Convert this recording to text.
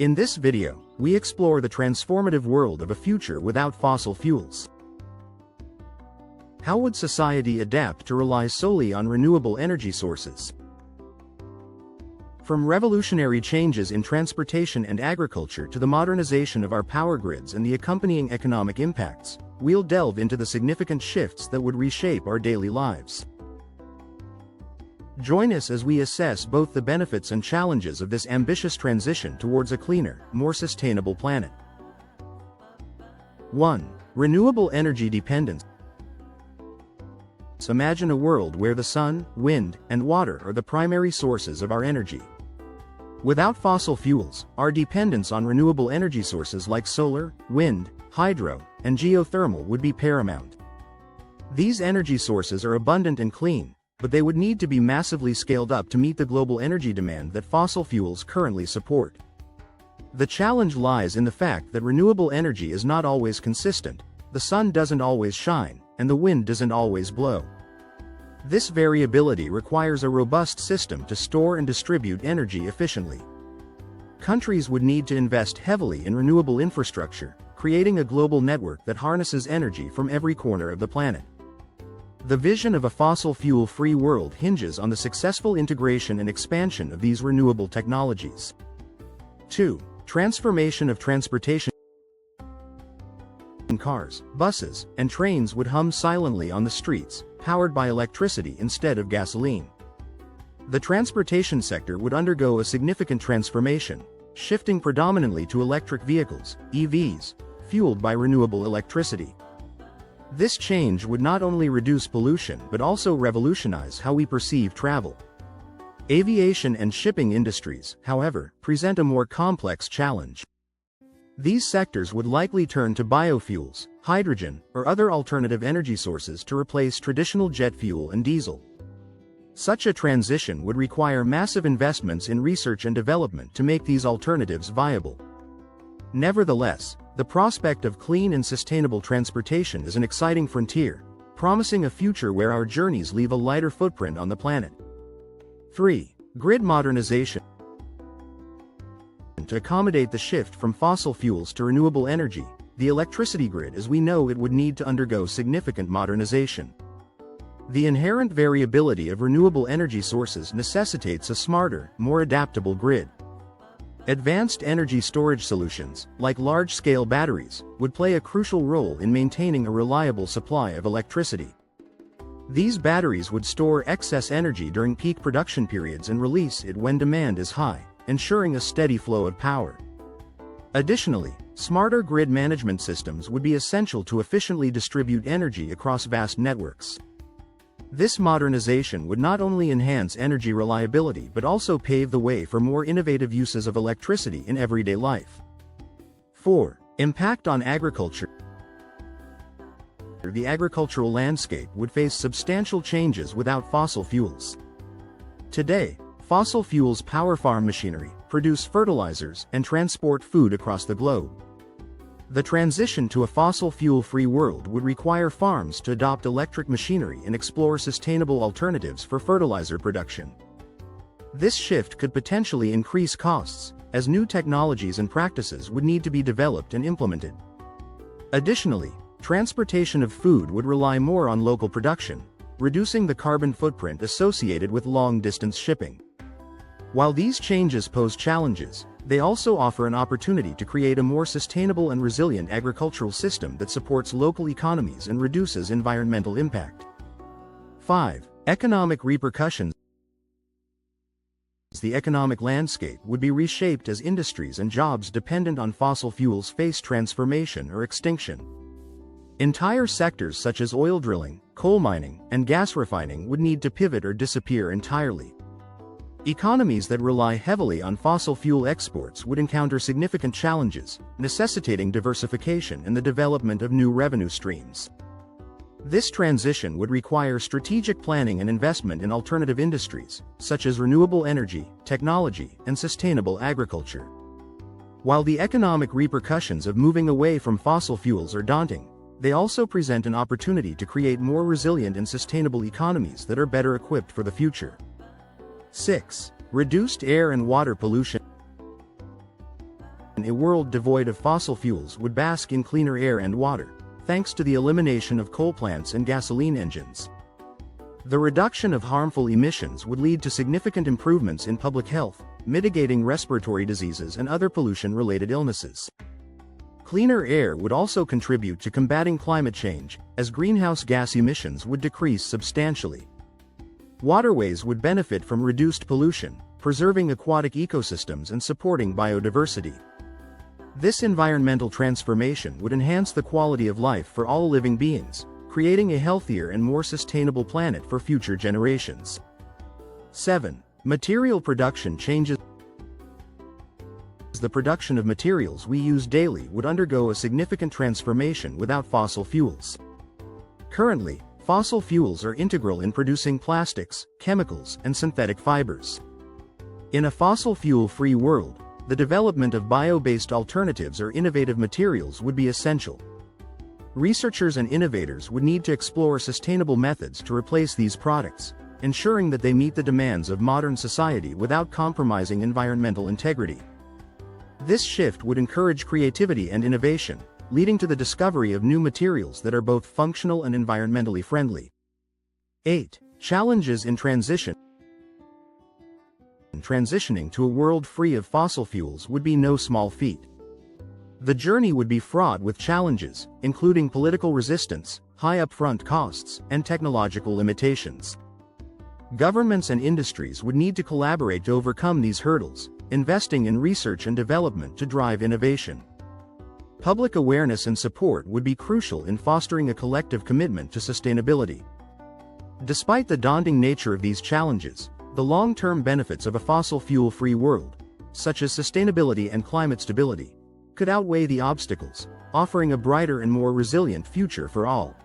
In this video, we explore the transformative world of a future without fossil fuels. How would society adapt to rely solely on renewable energy sources? From revolutionary changes in transportation and agriculture to the modernization of our power grids and the accompanying economic impacts, we'll delve into the significant shifts that would reshape our daily lives. Join us as we assess both the benefits and challenges of this ambitious transition towards a cleaner, more sustainable planet. 1. Renewable energy dependence. Imagine a world where the sun, wind, and water are the primary sources of our energy. Without fossil fuels, our dependence on renewable energy sources like solar, wind, hydro, and geothermal would be paramount. These energy sources are abundant and clean, but they would need to be massively scaled up to meet the global energy demand that fossil fuels currently support. The challenge lies in the fact that renewable energy is not always consistent, the sun doesn't always shine, and the wind doesn't always blow. This variability requires a robust system to store and distribute energy efficiently. Countries would need to invest heavily in renewable infrastructure, creating a global network that harnesses energy from every corner of the planet. The vision of a fossil fuel-free world hinges on the successful integration and expansion of these renewable technologies. 2. Transformation of transportation. Cars, buses, and trains would hum silently on the streets, powered by electricity instead of gasoline. The transportation sector would undergo a significant transformation, shifting predominantly to electric vehicles, EVs, fueled by renewable electricity. This change would not only reduce pollution but also revolutionize how we perceive travel. Aviation and shipping industries, however, present a more complex challenge. These sectors would likely turn to biofuels, hydrogen, or other alternative energy sources to replace traditional jet fuel and diesel. Such a transition would require massive investments in research and development to make these alternatives viable. Nevertheless, the prospect of clean and sustainable transportation is an exciting frontier, promising a future where our journeys leave a lighter footprint on the planet. 3. Grid modernization. To accommodate the shift from fossil fuels to renewable energy, the electricity grid as we know it would need to undergo significant modernization. The inherent variability of renewable energy sources necessitates a smarter, more adaptable grid. Advanced energy storage solutions, like large-scale batteries, would play a crucial role in maintaining a reliable supply of electricity. These batteries would store excess energy during peak production periods and release it when demand is high, ensuring a steady flow of power. Additionally, smarter grid management systems would be essential to efficiently distribute energy across vast networks. This modernization would not only enhance energy reliability but also pave the way for more innovative uses of electricity in everyday life. 4. Impact on agriculture. The agricultural landscape would face substantial changes without fossil fuels. Today, fossil fuels power farm machinery, produce fertilizers, and transport food across the globe. The transition to a fossil fuel-free world would require farms to adopt electric machinery and explore sustainable alternatives for fertilizer production. This shift could potentially increase costs, as new technologies and practices would need to be developed and implemented. Additionally, transportation of food would rely more on local production, reducing the carbon footprint associated with long-distance shipping. While these changes pose challenges, they also offer an opportunity to create a more sustainable and resilient agricultural system that supports local economies and reduces environmental impact. 5. Economic repercussions. The economic landscape would be reshaped as industries and jobs dependent on fossil fuels face transformation or extinction. Entire sectors such as oil drilling, coal mining, and gas refining would need to pivot or disappear entirely. Economies that rely heavily on fossil fuel exports would encounter significant challenges, necessitating diversification and the development of new revenue streams. This transition would require strategic planning and investment in alternative industries, such as renewable energy, technology, and sustainable agriculture. While the economic repercussions of moving away from fossil fuels are daunting, they also present an opportunity to create more resilient and sustainable economies that are better equipped for the future. 6. Reduced air and water pollution. A world devoid of fossil fuels would bask in cleaner air and water, thanks to the elimination of coal plants and gasoline engines. The reduction of harmful emissions would lead to significant improvements in public health, mitigating respiratory diseases and other pollution-related illnesses. Cleaner air would also contribute to combating climate change, as greenhouse gas emissions would decrease substantially. Waterways would benefit from reduced pollution, preserving aquatic ecosystems and supporting biodiversity. This environmental transformation would enhance the quality of life for all living beings, creating a healthier and more sustainable planet for future generations. 7. Material production changes. The production of materials we use daily would undergo a significant transformation without fossil fuels. Currently, fossil fuels are integral in producing plastics, chemicals, and synthetic fibers. In a fossil fuel-free world, the development of bio-based alternatives or innovative materials would be essential. Researchers and innovators would need to explore sustainable methods to replace these products, ensuring that they meet the demands of modern society without compromising environmental integrity. This shift would encourage creativity and innovation, leading to the discovery of new materials that are both functional and environmentally friendly. 8. Challenges in transition. Transitioning to a world free of fossil fuels would be no small feat. The journey would be fraught with challenges, including political resistance, high upfront costs, and technological limitations. Governments and industries would need to collaborate to overcome these hurdles, investing in research and development to drive innovation. Public awareness and support would be crucial in fostering a collective commitment to sustainability. Despite the daunting nature of these challenges, the long-term benefits of a fossil fuel-free world, such as sustainability and climate stability, could outweigh the obstacles, offering a brighter and more resilient future for all.